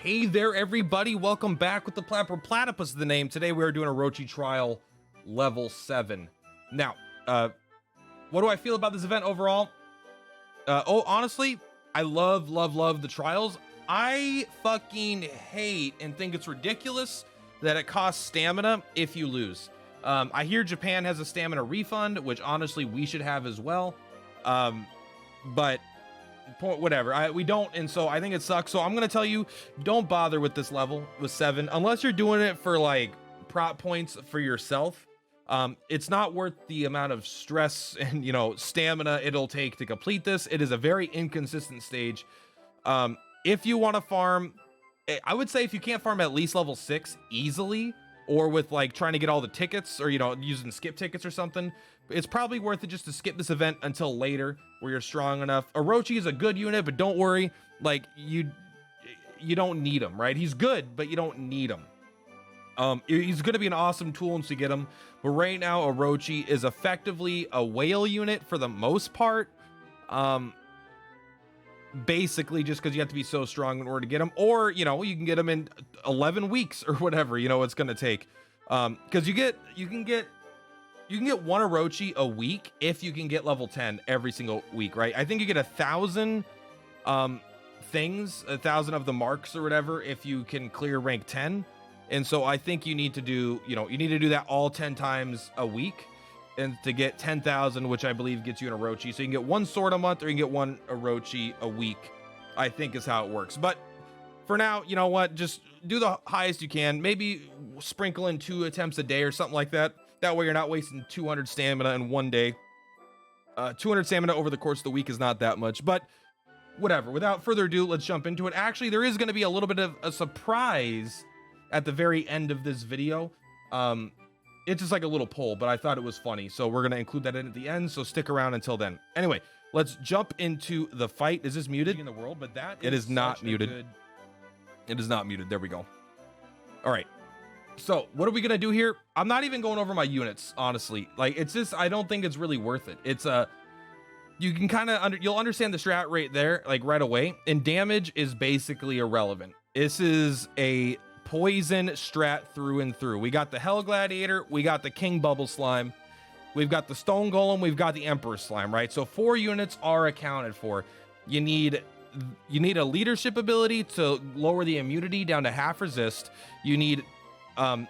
Hey there, everybody. Welcome back with the Plat. Purplatypus is the name. Today we are doing OROCHI trial level 7. Now, what do I feel about this event overall? Honestly, I love the trials. I fucking hate and think it's ridiculous that it costs stamina if you lose. I hear Japan has a stamina refund, which honestly we should have as well. But whatever, we don't, and so I think it sucks. So I'm gonna tell you, don't bother with this level with 7 unless you're doing it for like prop points for yourself. It's not worth the amount of stress and stamina it'll take to complete this. It is a very inconsistent stage. If you want to farm, I would say if you can't farm at least level 6 easily, or with like trying to get all the tickets, or using skip tickets or something, it's probably worth it just to skip this event until later where you're strong enough. OROCHI is a good unit, but don't worry, like you don't need him, right? He's good, but you don't need him. He's going to be an awesome tool once you get him, but right now OROCHI is effectively a whale unit for the most part. Basically just because you have to be so strong in order to get him, or you can get him in 11 weeks or whatever it's going to take, because you can get one OROCHI a week if you can get level 10 every single week, right? I think you get 1,000 things, 1,000 of the marks or whatever if you can clear rank 10. And so I think you need to do you need to do that all 10 times a week, and to get 10,000, which I believe gets you an OROCHI. So you can get one sword a month, or you can get one OROCHI a week, I think is how it works. But for now, you know what? Just do the highest you can. Maybe sprinkle in 2 attempts a day or something like that. That way you're not wasting 200 stamina in one day. 200 stamina over the course of the week is not that much, but whatever. Without further ado, let's jump into it. Actually, there is going to be a little bit of a surprise at the very end of this video. It's just like a little poll, but I thought it was funny, so we're going to include that in at the end, so stick around until then. Anyway, let's jump into the fight. Is this muted? In the world, but that it is not muted. It is not muted. There we go. All right. So what are we going to do here? I'm not even going over my units, honestly. Like, it's just, I don't think it's really worth it. It's you can kind of you'll understand the strat right there, like right away. And damage is basically irrelevant. This is a poison strat through and through. We got the Hell Gladiator, we got the King Bubble Slime, we've got the Stone Golem, we've got the Emperor Slime, right? So 4 units are accounted for. You need a leadership ability to lower the immunity down to half resist. You need an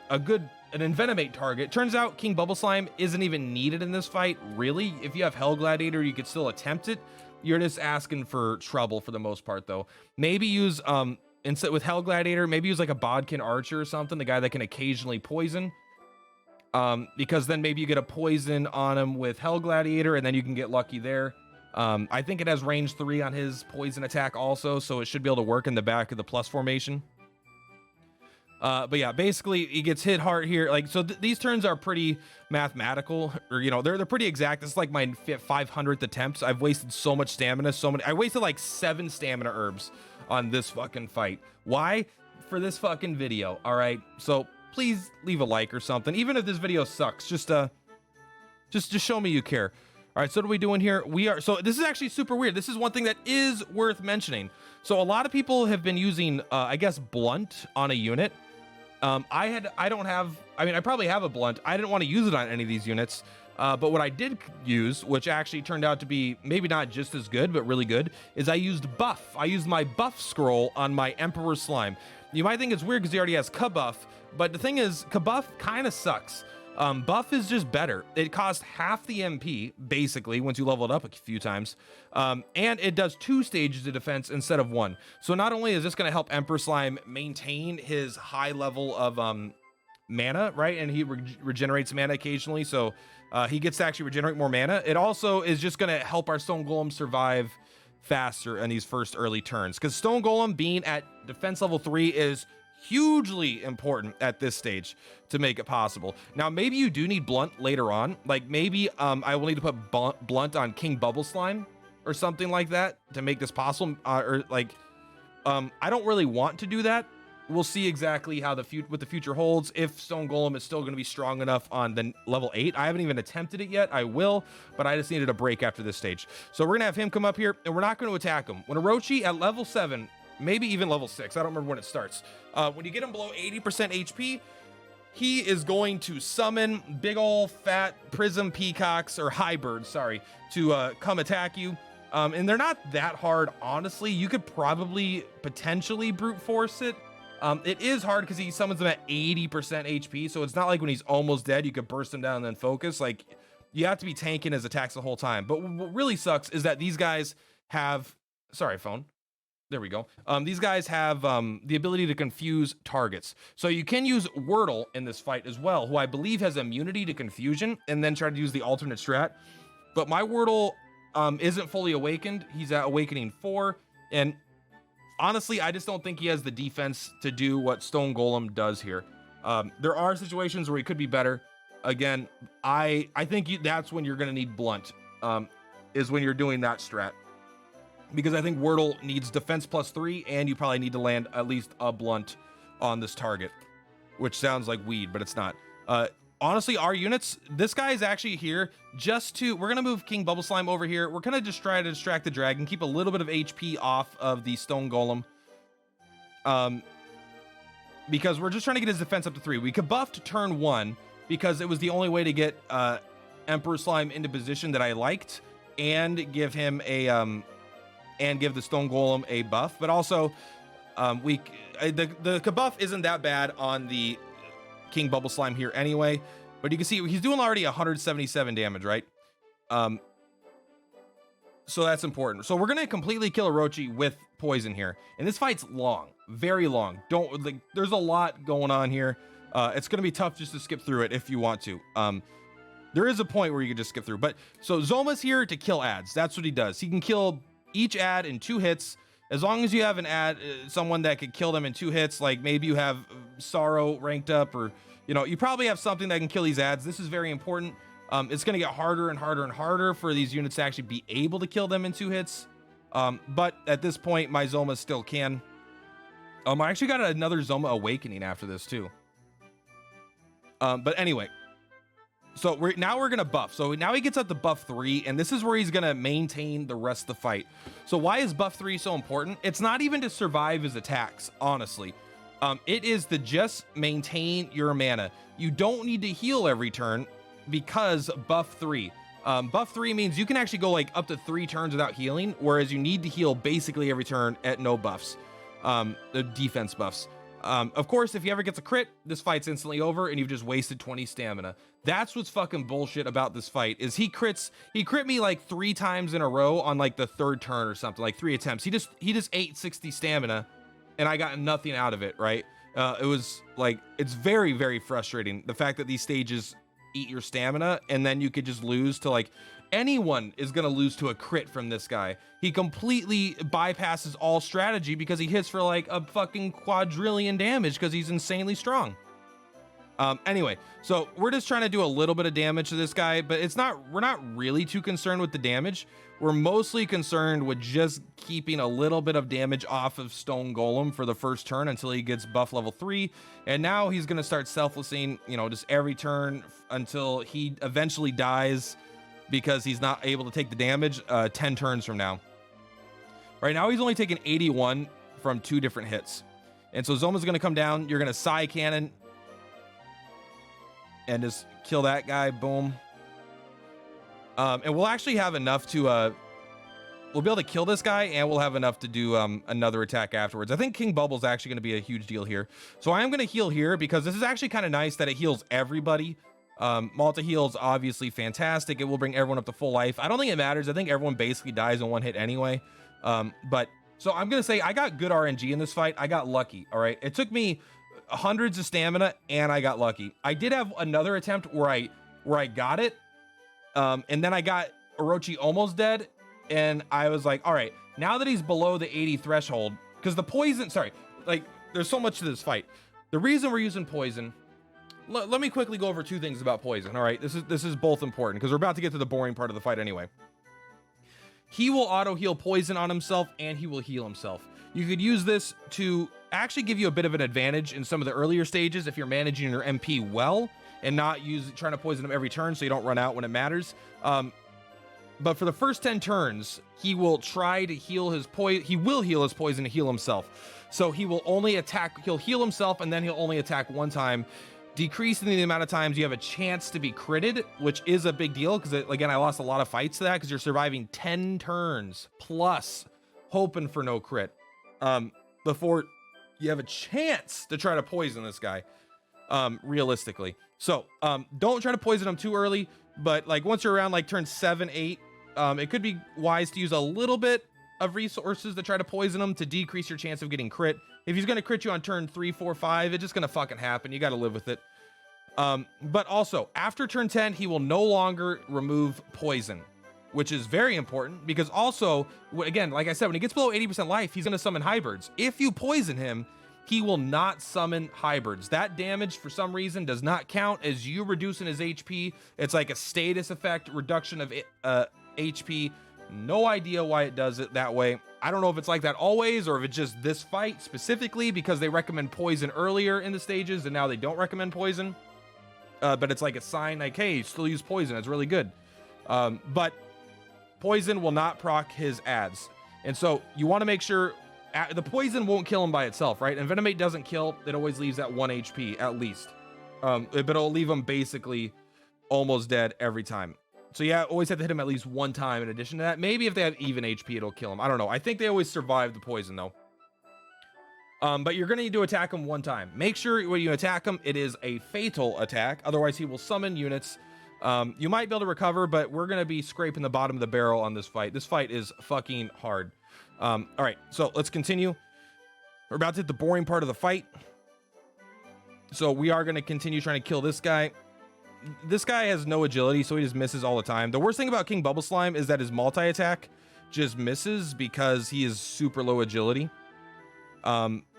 envenomate target. Turns out King Bubble Slime isn't even needed in this fight, really. If you have Hell Gladiator, you could still attempt it. You're just asking for trouble for the most part, though. Maybe use instead with Hell Gladiator, maybe use like a Bodkin Archer or something, the guy that can occasionally poison, because then maybe you get a poison on him with Hell Gladiator, and then you can get lucky there. I think it has range 3 on his poison attack also, so it should be able to work in the back of the plus formation. But yeah, basically he gets hit hard here. Like, so these turns are pretty mathematical, or they're pretty exact. It's like my 500th attempts. I've wasted so much stamina, I wasted like 7 stamina herbs on this fucking fight. Why? For this fucking video. All right, so please leave a like or something, even if this video sucks. Just show me you care. All right, so what are we doing here? So this is actually super weird. This is one thing that is worth mentioning. So a lot of people have been using I guess blunt on a unit. I probably have a blunt. I didn't want to use it on any of these units. But what I did use, which actually turned out to be maybe not just as good, but really good, is I used buff. I used my buff scroll on my Emperor Slime. You might think it's weird because he already has Kabuff, but the thing is, Kabuff kind of sucks. Buff is just better. It costs half the MP, basically, once you level it up a few times. And it does 2 stages of defense instead of 1. So not only is this going to help Emperor Slime maintain his high level of mana, right? And he regenerates mana occasionally, so he gets to actually regenerate more mana. It also is just going to help our Stone Golem survive faster in these first early turns, because Stone Golem being at defense level 3 is hugely important at this stage to make it possible. Now, maybe you do need blunt later on. Like, maybe I will need to put blunt on King Bubble Slime or something like that to make this possible. I don't really want to do that. We'll see exactly how what the future holds. If Stone Golem is still going to be strong enough on the level 8. I haven't even attempted it yet. I will, but I just needed a break after this stage. So we're going to have him come up here, and we're not going to attack him. When OROCHI at level 7 maybe even level 6. I don't remember when it starts. When you get him below 80% HP, he is going to summon big ol' fat prism peacocks, or high birds, sorry, to come attack you. And they're not that hard, honestly. You could probably potentially brute force it. It is hard because he summons them at 80% HP, so it's not like when he's almost dead, you could burst him down and then focus. Like, you have to be tanking his attacks the whole time. But what really sucks is that these guys have... Sorry, phone. There we go. These guys have the ability to confuse targets. So you can use Wordle in this fight as well, who I believe has immunity to confusion, and then try to use the alternate strat. But my Wordle isn't fully awakened. He's at Awakening 4, and honestly, I just don't think he has the defense to do what Stone Golem does here. There are situations where he could be better. Again, I think that's when you're going to need Blunt, is when you're doing that strat. Because I think Wordle needs defense +3, and you probably need to land at least a Blunt on this target, which sounds like weed, but it's not. Honestly, our units, this guy is actually here just to... We're going to move King Bubble Slime over here. We're going to just try to distract the dragon, keep a little bit of HP off of the Stone Golem. Because we're just trying to get his defense up to 3. We could buff to turn 1 because it was the only way to get Emperor Slime into position that I liked, and give him a... and give the Stone Golem a buff. But also, the buff isn't that bad on the King Bubble Slime here anyway, but you can see he's doing already 177 damage, right? So that's important. So we're gonna completely kill Orochi with poison here, and this fight's long, very long. Don't like, there's a lot going on here. It's gonna be tough just to skip through it if you want to. There is a point where you can just skip through, but so Zoma's here to kill ads. That's what he does. He can kill each ad in 2 hits. As long as you have an ad, someone that could kill them in 2 hits, like maybe you have Sorrow ranked up, or, you know, you probably have something that can kill these ads. This is very important. It's going to get harder and harder and harder for these units to actually be able to kill them in 2 hits. But at this point, my Zoma still can. I actually got another Zoma Awakening after this too. But anyway, so we're gonna buff. So now he gets up to buff 3, and this is where he's gonna maintain the rest of the fight. So why is buff 3 so important? It's not even to survive his attacks, honestly. It is to just maintain your mana. You don't need to heal every turn because buff 3. Buff 3 means you can actually go like up to 3 turns without healing, whereas you need to heal basically every turn at no buffs. The defense buffs. Of course, if he ever gets a crit, this fight's instantly over and you've just wasted 20 stamina. That's what's fucking bullshit about this fight, is he crit me like 3 times in a row on like the 3rd turn or something, like 3 attempts. He just ate 60 stamina and I got nothing out of it, right? It was like, it's very, very frustrating. The fact that these stages eat your stamina and then you could just lose to like, anyone is going to lose to a crit from this guy. He completely bypasses all strategy because he hits for like a fucking quadrillion damage because he's insanely strong. Anyway, so we're just trying to do a little bit of damage to this guy, but we're not really too concerned with the damage. We're mostly concerned with just keeping a little bit of damage off of Stone Golem for the first turn until he gets buff level 3. And now he's going to start selflessing, you know, just every turn until he eventually dies, because he's not able to take the damage 10 turns from now. Right now, he's only taken 81 from 2 different hits. And so Zoma's going to come down. You're going to Psy Cannon and just kill that guy. Boom. And we'll actually have enough to... we'll be able to kill this guy, and we'll have enough to do another attack afterwards. I think King Bubble's actually going to be a huge deal here. So I am going to heal here, because this is actually kind of nice that it heals everybody. Malta heal's obviously fantastic. It will bring everyone up to full life. I don't think it matters. I think everyone basically dies in 1 hit anyway. But so I'm gonna say I got good RNG in this fight. I got lucky. All right, it took me hundreds of stamina and I got lucky. I did have another attempt where I got it, and then I got Orochi almost dead, and I was like, all right, now that he's below the 80 threshold, because the poison, sorry, like there's so much to this fight. The reason we're using poison. Let me quickly go over 2 things about poison. All right, this is both important because we're about to get to the boring part of the fight anyway. He will auto heal poison on himself, and he will heal himself. You could use this to actually give you a bit of an advantage in some of the earlier stages if you're managing your MP well and not trying to poison him every turn so you don't run out when it matters. But for the first 10 turns, he will try to heal his poison. He will heal his poison to heal himself. So he will only attack, he'll heal himself, and then he'll only attack one time, decreasing the amount of times you have a chance to be critted, which is a big deal, because again, I lost a lot of fights to that, because you're surviving 10 turns plus, hoping for no crit, before you have a chance to try to poison this guy, realistically. So don't try to poison him too early, but like once you're around like turn 7, 8, it could be wise to use a little bit of resources to try to poison him to decrease your chance of getting crit. If he's going to crit you on turn 3, 4, 5, it's just going to fucking happen. You got to live with it. But also after turn 10, he will no longer remove poison, which is very important, because also, again, like I said, when he gets below 80% life, he's going to summon hybrids. If you poison him, he will not summon hybrids. That damage, for some reason, does not count as you reducing his HP. It's like a status effect reduction of HP. No idea why it does it that way. I don't know if it's like that always, or if it's just this fight specifically because they recommend poison earlier in the stages and now they don't recommend poison. But it's like a sign like, hey, still use poison. It's really good. But poison will not proc his ads. And so you want to make sure the poison won't kill him by itself, right? And Venomate doesn't kill. It always leaves at 1 HP at least. But it'll leave him basically almost dead every time. So yeah, always have to hit him at least one time in addition to that. Maybe if they have even HP, it'll kill him. I don't know. I think they always survive the poison though. But you're going to need to attack him one time. Make sure when you attack him, it is a fatal attack. Otherwise, he will summon units. You might be able to recover, but we're going to be scraping the bottom of the barrel on this fight. This fight is fucking hard. All right, so let's continue. We're about to hit the boring part of the fight. So we are going to continue trying to kill this guy. This guy has no agility, so he just misses all the time. The worst thing about King Bubble Slime is that his multi-attack just misses because he is super low agility.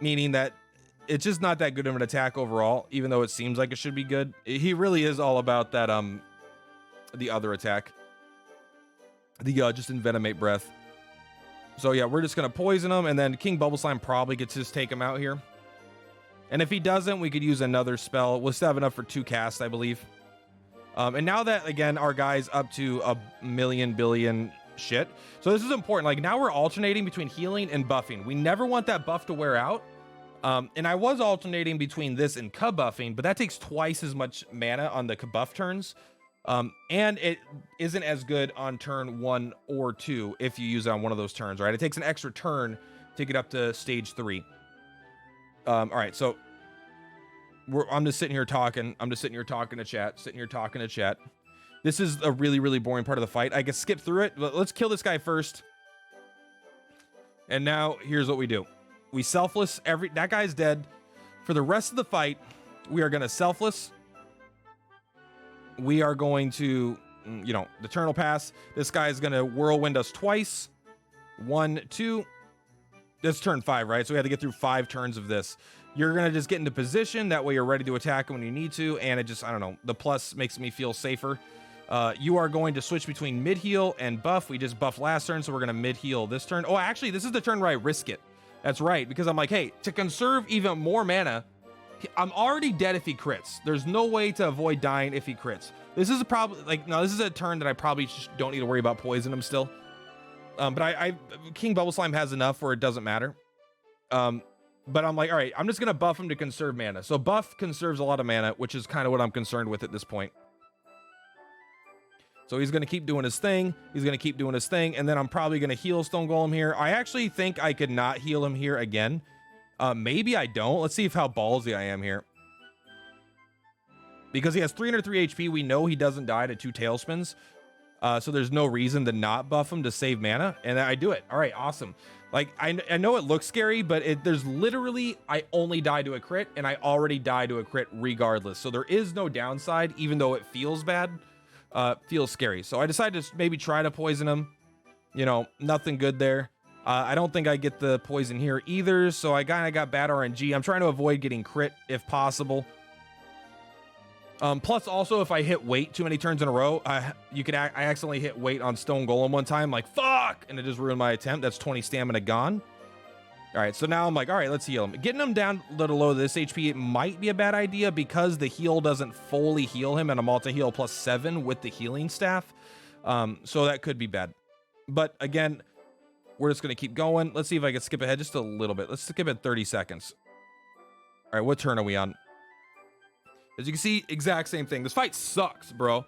Meaning that it's just not that good of an attack overall, even though it seems like it should be good. He really is all about that, the other attack. The just Envenomate Breath. So yeah, we're just going to poison him, and then King Bubble Slime probably gets to just take him out here. And if he doesn't, we could use another spell. We'll still have enough for 2 casts, I believe. And now that, again, our guy's up to a million billion shit. So this is important. Like, now we're alternating between healing and buffing. We never want that buff to wear out. And I was alternating between this and Cub buffing, but that takes twice as much mana on the buff turns. And it isn't as good on turn 1 or 2 if you use it on one of those turns, right? It takes an extra turn to get up to stage 3. All right, so I'm just sitting here talking. I'm just sitting here talking to chat, This is a really, really boring part of the fight. I can skip through it. Let's kill this guy first. And now here's what we do. We selfless that guy's dead. For the rest of the fight, we are going to selfless. We are going to, the Eternal Pass. This guy is going to whirlwind us twice. 1, 2. This turn 5, right? So we have to get through 5 turns of this. You're going to just get into position. That way you're ready to attack him when you need to. And it just, I don't know, the plus makes me feel safer. You are going to switch between mid heal and buff. We just buffed last turn, so we're going to mid heal this turn. Oh, actually, this is the turn where I risk it. That's right, because I'm like, hey, to conserve even more mana, I'm already dead if he crits. There's no way to avoid dying if he crits. This is this is a turn that I probably don't need to worry about poison him still. But King Bubble Slime has enough where it doesn't matter. But I'm like, all right, I'm just going to buff him to conserve mana. So buff conserves a lot of mana, which is kind of what I'm concerned with at this point. So he's going to keep doing his thing. And then I'm probably going to heal Stone Golem here. I actually think I could not heal him here again. Maybe I don't. Let's see how ballsy I am here. Because he has 303 HP, we know he doesn't die to 2 Tailspins. So there's no reason to not buff him to save mana. And I do it. All right, awesome. Like, I know it looks scary, but there's literally, I only die to a crit, and I already die to a crit regardless. So there is no downside, even though it feels bad. Feels scary. So I decided to maybe try to poison him. Nothing good there. I don't think I get the poison here either. So I kind of got bad RNG. I'm trying to avoid getting crit if possible. Plus also, if I hit weight too many turns in a row, I accidentally hit weight on Stone Golem one time, like, fuck, and it just ruined my attempt. That's 20 stamina gone. All right, so now I'm like, all right, let's heal him. Getting him down a little low to this HP, it might be a bad idea because the heal doesn't fully heal him, and a multi-heal plus 7 with the healing staff. So that could be bad. But again, we're just going to keep going. Let's see if I can skip ahead just a little bit. Let's skip it 30 seconds. All right, what turn are we on? As you can see, exact same thing. This fight sucks, bro.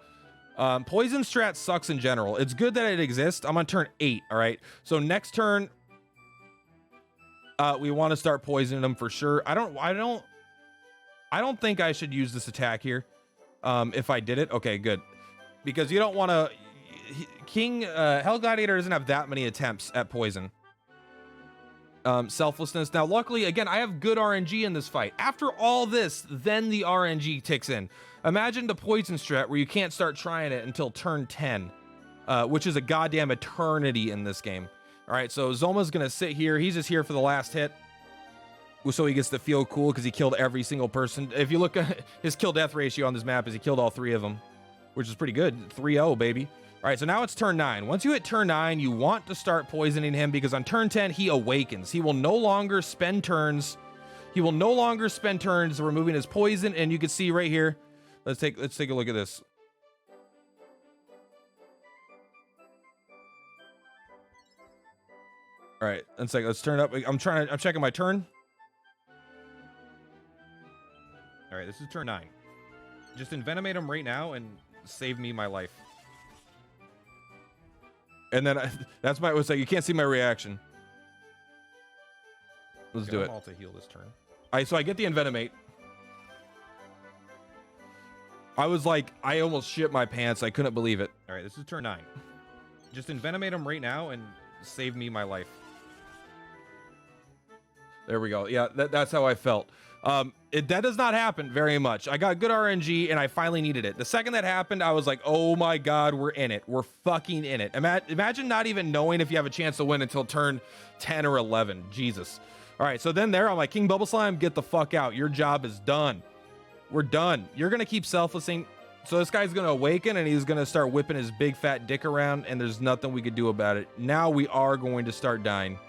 Poison strat sucks in general. It's good that it exists. I'm on turn 8, all right? So next turn, we want to start poisoning them for sure. I don't think I should use this attack here. If I did it, okay, good. Because you don't want to... Hell Gladiator doesn't have that many attempts at poison. Selflessness. Now, luckily, again, I have good RNG in this fight. After all this, then the RNG ticks in. Imagine the poison strat where you can't start trying it until turn 10, which is a goddamn eternity in this game. All right, so Zoma's going to sit here. He's just here for the last hit, so he gets to feel cool because he killed every single person. If you look at his kill-death ratio on this map, is he killed all 3 of them, which is pretty good. 3-0, baby. All right, so now it's turn 9. Once you hit turn 9, you want to start poisoning him because on turn 10, he awakens. He will no longer spend turns. He will no longer spend turns removing his poison, and you can see right here. Let's take a look at this. All right, let's turn it up. I'm checking my turn. All right, this is turn 9. Just envenomate him right now and save me my life. And then that's my, it's like, you can't see my reaction. Let's do it. All to heal this turn. All right, so I get the envenomate. I was like, I almost shit my pants. I couldn't believe it. All right, this is turn 9. Just envenomate him right now and save me my life. There we go. Yeah, that's how I felt. That does not happen very much. I got good RNG and I finally needed it. The second that happened, I was like, oh my God, we're in it. We're fucking in it. Imagine not even knowing if you have a chance to win until turn 10 or 11. Jesus. All right, so then there, I'm like, King Bubble Slime, get the fuck out. Your job is done. We're done. You're going to keep selflessing. So this guy's going to awaken and he's going to start whipping his big fat dick around and there's nothing we could do about it. Now we are going to start dying.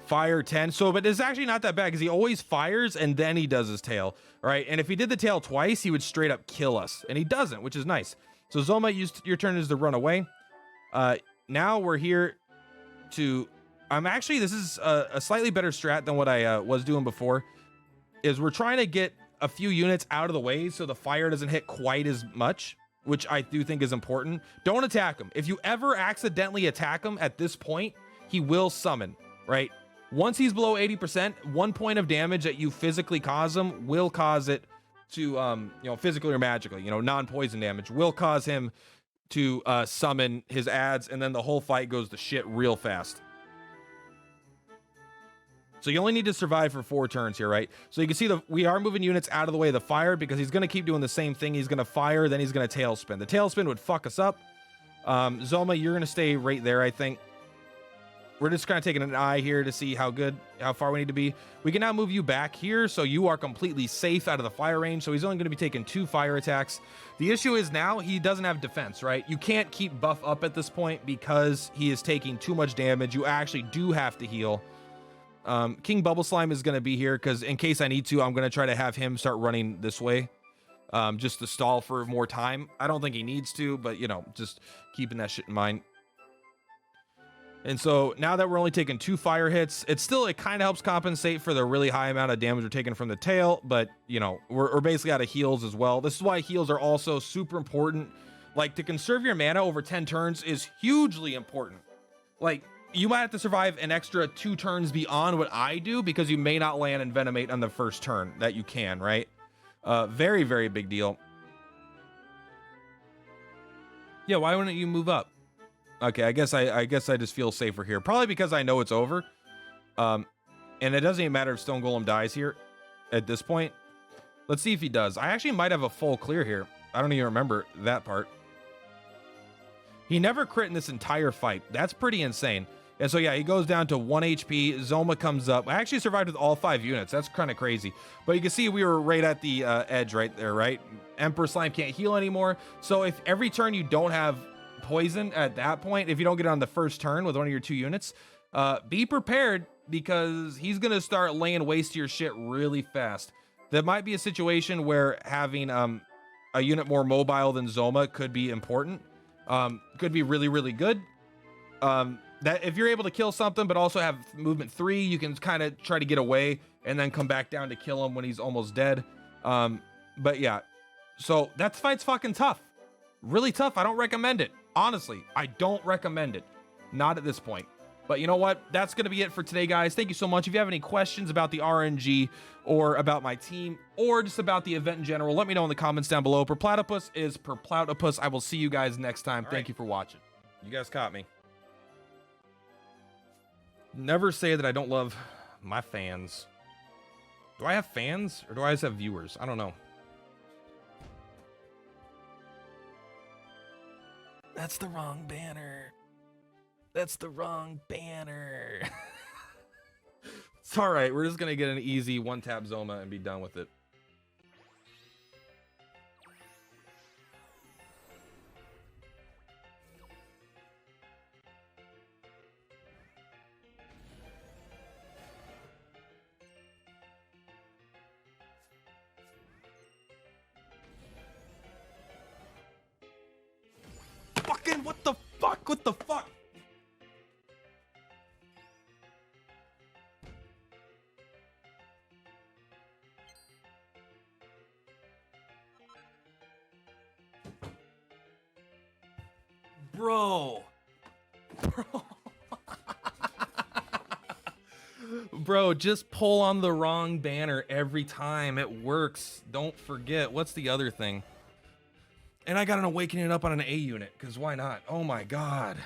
Fire 10. So, but it's actually not that bad because he always fires and then he does his tail. All right. And if he did the tail twice, he would straight up kill us. And he doesn't, which is nice. So Zoma, your turn is to run away. Now we're here to... this is a slightly better strat than what I was doing before. Is we're trying to get a few units out of the way so the fire doesn't hit quite as much, which I do think is important. Don't attack him. If you ever accidentally attack him at this point, he will summon, right? Once he's below 80%, 1 point of damage that you physically cause him will cause it to, physically or magically, non-poison damage will cause him to summon his ads, and then the whole fight goes to shit real fast. So you only need to survive for 4 turns here, right? So you can see we are moving units out of the way of the fire because he's going to keep doing the same thing. He's going to fire, then he's going to tailspin. The tailspin would fuck us up. Zoma, you're going to stay right there, I think. We're just kind of taking an eye here to see how far we need to be. We can now move you back here, so you are completely safe out of the fire range. So he's only going to be taking 2 fire attacks. The issue is now he doesn't have defense, right? You can't keep buff up at this point because he is taking too much damage. You actually do have to heal. King Bubble Slime is going to be here because in case I need to, I'm going to try to have him start running this way. Just to stall for more time. I don't think he needs to, but just keeping that shit in mind. And so now that we're only taking 2 fire hits, it kind of helps compensate for the really high amount of damage we're taking from the tail, but we're basically out of heals as well. This is why heals are also super important. Like, to conserve your mana over 10 turns is hugely important. Like, you might have to survive an extra 2 turns beyond what I do because you may not land Envenomate on the first turn that you can, right? Very, very big deal. Yeah, why wouldn't you move up? Okay, I guess I just feel safer here. Probably because I know it's over. And it doesn't even matter if Stone Golem dies here at this point. Let's see if he does. I actually might have a full clear here. I don't even remember that part. He never crit in this entire fight. That's pretty insane. And so, yeah, he goes down to 1 HP. Zoma comes up. I actually survived with all 5 units. That's kind of crazy. But you can see we were right at the edge right there, right? Emperor Slime can't heal anymore. So if every turn you don't have poison at that point, if you don't get it on the first turn with one of your 2 units, be prepared because he's going to start laying waste to your shit really fast. There might be a situation where having a unit more mobile than Zoma could be important. Could be really, really good. That if you're able to kill something, but also have movement 3, you can kind of try to get away and then come back down to kill him when he's almost dead. But yeah, so that fight's fucking tough. Really tough. I don't recommend it. Honestly, I don't recommend it. Not at this point. But you know what? That's going to be it for today, guys. Thank you so much. If you have any questions about the RNG or about my team or just about the event in general, let me know in the comments down below. Purplatypus is Purplatypus. I will see you guys next time. Thank you for watching. You guys caught me. Never say that I don't love my fans. Do I have fans or do I just have viewers? I don't know. That's the wrong banner. That's the wrong banner. It's all right. We're just going to get an easy one-tap Zoma and be done with it. Fucking what the fuck? What the fuck? Bro. Bro, just pull on the wrong banner every time. It works. Don't forget. What's the other thing? And I got an awakening up on an A unit, because why not? Oh my god.